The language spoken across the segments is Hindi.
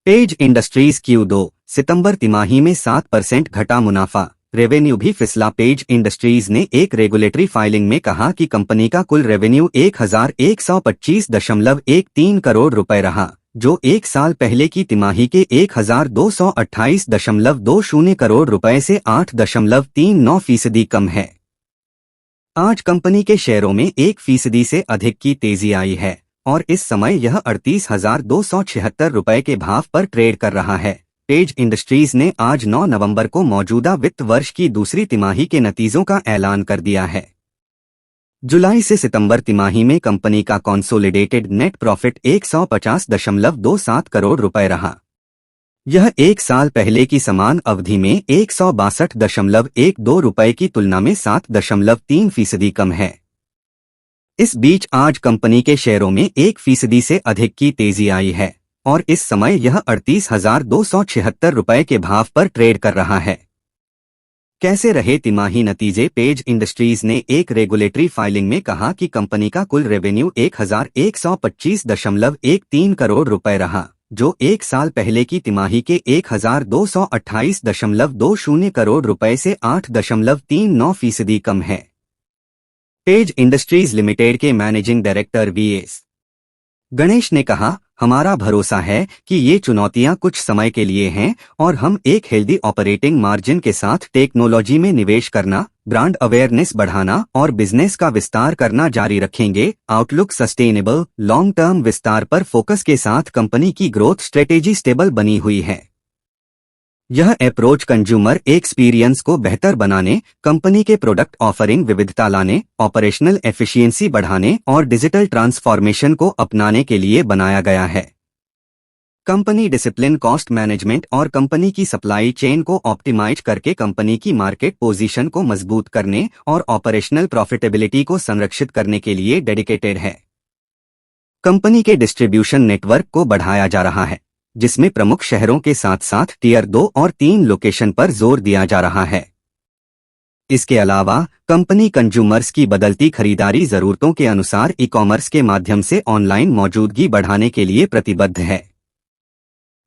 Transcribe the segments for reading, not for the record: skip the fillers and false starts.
पेज इंडस्ट्रीज Q2 सितंबर तिमाही में 7% घटा मुनाफा, रेवेन्यू भी फिसला। पेज इंडस्ट्रीज ने एक रेगुलेटरी फाइलिंग में कहा कि कंपनी का कुल रेवेन्यू 1125.13 करोड़ रुपए रहा, जो एक साल पहले की तिमाही के 1228.20 करोड़ रुपए से 8.39% कम है। आज कंपनी के शेयरों में 1% से अधिक की तेजी आई है और इस समय यह 38,276 रुपए के भाव पर ट्रेड कर रहा है। पेज इंडस्ट्रीज ने आज 9 नवंबर को मौजूदा वित्त वर्ष की दूसरी तिमाही के नतीजों का ऐलान कर दिया है। जुलाई से सितंबर तिमाही में कंपनी का कंसोलिडेटेड नेट प्रॉफिट 150.27 करोड़ रुपए रहा। यह एक साल पहले की समान अवधि में 162.12 रुपए की तुलना में 7.3% कम है। इस बीच आज कंपनी के शेयरों में 1% से अधिक की तेजी आई है और इस समय यह 38,276 रुपए के भाव पर ट्रेड कर रहा है। कैसे रहे तिमाही नतीजे? पेज इंडस्ट्रीज ने एक रेगुलेटरी फाइलिंग में कहा कि कंपनी का कुल रेवेन्यू 1125.13 करोड़ रुपए रहा, जो एक साल पहले की तिमाही के 1228.20 करोड़ रुपए से 8.39% कम है। पेज इंडस्ट्रीज लिमिटेड के मैनेजिंग डायरेक्टर वीएस गणेश ने कहा, हमारा भरोसा है कि ये चुनौतियां कुछ समय के लिए हैं और हम एक हेल्दी ऑपरेटिंग मार्जिन के साथ टेक्नोलॉजी में निवेश करना, ब्रांड अवेयरनेस बढ़ाना और बिजनेस का विस्तार करना जारी रखेंगे। आउटलुक सस्टेनेबल लॉन्ग टर्म विस्तार पर फोकस के साथ कंपनी की ग्रोथ स्ट्रेटेजी स्टेबल बनी हुई है। यह अप्रोच कंज्यूमर एक्सपीरियंस को बेहतर बनाने, कंपनी के प्रोडक्ट ऑफरिंग विविधता लाने, ऑपरेशनल एफिशिएंसी बढ़ाने और डिजिटल ट्रांसफॉर्मेशन को अपनाने के लिए बनाया गया है। कंपनी डिसिप्लिन कॉस्ट मैनेजमेंट और कंपनी की सप्लाई चेन को ऑप्टिमाइज करके कंपनी की मार्केट पोजीशन को मजबूत करने और ऑपरेशनल प्रॉफिटेबिलिटी को संरक्षित करने के लिए डेडिकेटेड है। कंपनी के डिस्ट्रीब्यूशन नेटवर्क को बढ़ाया जा रहा है, जिसमें प्रमुख शहरों के साथ साथ टियर 2 और 3 लोकेशन पर जोर दिया जा रहा है। इसके अलावा कंपनी कंज्यूमर्स की बदलती खरीदारी जरूरतों के अनुसार ई-कॉमर्स के माध्यम से ऑनलाइन मौजूदगी बढ़ाने के लिए प्रतिबद्ध है।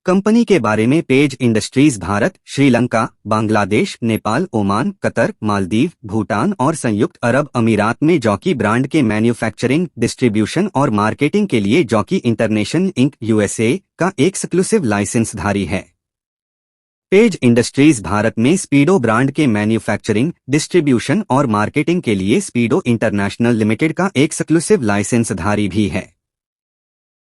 कंपनी के बारे में page industries Bharat, Sri Lanka, Bangladesh, Nepal, Oman, Qatar, Maldives, Bhutan और संयुक्त अरब अमीरात में जॉकी ब्रांड के मैन्युफैक्चरिंग, डिस्ट्रीब्यूशन और मार्केटिंग के लिए जॉकी इंटरनेशनल इंक यूएसए का एक्सक्लूसिव लाइसेंसधारी है। पेज इंडस्ट्रीज भारत में स्पीडो ब्रांड के मैन्युफैक्चरिंग, डिस्ट्रीब्यूशन और मार्केटिंग के लिए स्पीडो इंटरनेशनल लिमिटेड का एक्सक्लूसिव लाइसेंसधारी भी है।